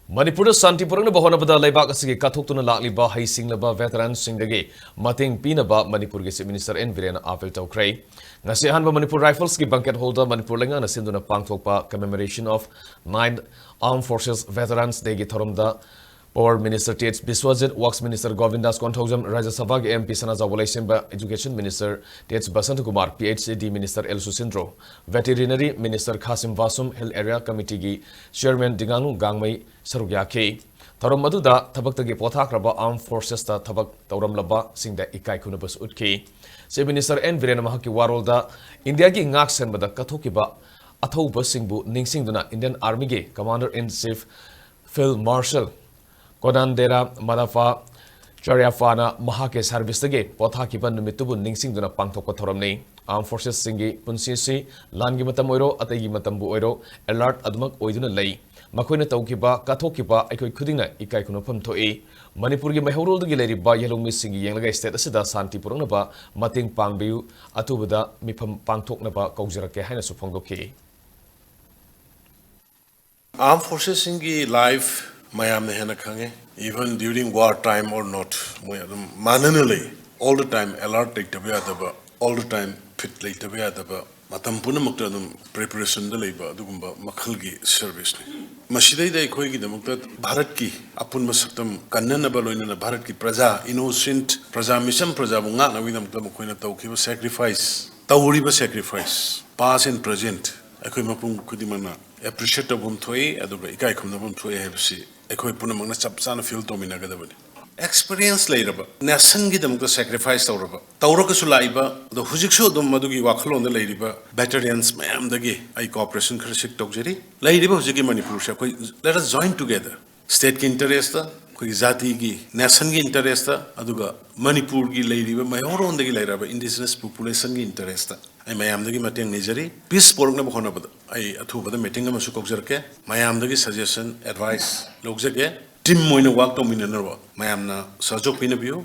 Manipur Santi Purana Bahonabada Laibakasi Katutuna Lakliba Hai Singlaba veteran Singdagi Mateng Pinaba Manipur Chief Minister and Biren Toukhre. Nasihanba Manipur Rifles ki banquet holder Manipur Lenga Sinduna Pangtokpa commemoration of 9 Armed Forces Veterans Degi Thorumda Power Minister Tates Biswajit, Works Minister Govindas Konthojam, Rajya Sabha MP Sanaja Walaisimba, Education Minister Tates Basant Kumar, PhD Minister El Susindro, Veterinary Minister Kasim Vasum, Hill Area Committee Chairman Dinganu Gangmai Sarugya K. Thorum Maduda, Tabaktagi Pothakraba Armed Forces ta Tabak Tauram Laba, Singda Ikai Kunabas Utki. Se Minister N. Biren Mahaki Warolda, India gi Ngaksen Bada Katokiba, Atho Basingbu, Ningsingduna, Indian Army Ge, Commander in Chief Phil Marshall. Kodandera Madafa Chariafana Mahake Service Ge, Pothakiban Mitubu Ningsing Duna Pangtoko Thoramne, Armed Forces Singi, Punsisi, Langi Matamoiro, Atagi Matambu Oiro, Alert Admak Oiduna Lay, Makuina Taukiba, Katokiba, Eko Kudina, Ikai Kunopum Toe, Manipuri Mahoro the Gilleri by Yellow Missing Yang State Asida Santi Purunaba, Mating Pangbiu, Atubada, Mipam Pangtoknaba, Kauzirake Hana Supongoke. Armed Forces Singi life. Mayam hena khange even during war time or not mananally all the time alert like tabya all the time fit like tabya matam puna mukta preparation da leiba dugumba makhal gi service ni masidai dai khoi gi damukta bharat ki apun masaktam kannana baloina bharat ki praja innocent praja mission praja bunga na winam tam khoina tawkhiba sacrifice past and present akhoi mapung khudimana appreciate abum thoi aduga ikai khumna bum thoi hebsi ekoi puna magna chapsana feel domina gadabani experience lairaba nation gi damukta sacrifice tawraka su laiba the hujiksu dum madugi wakhlon da lairiba battalions mayam dagi ai cooperation khar sik tokjeri lairiba hujigi manipur sha koi let us join together state ki interest da koi jati gi nation gi interest da aduga manipur gi lairiba mayoron dagi lairaba indigenous population gi interest da ai mayam dagi mateng nijari peace pork na bkhona bada ai athu bada meeting ma su kokjerke mayam dagi suggestion advice logjage team moina work to minanarwa mayam na sajok pina biu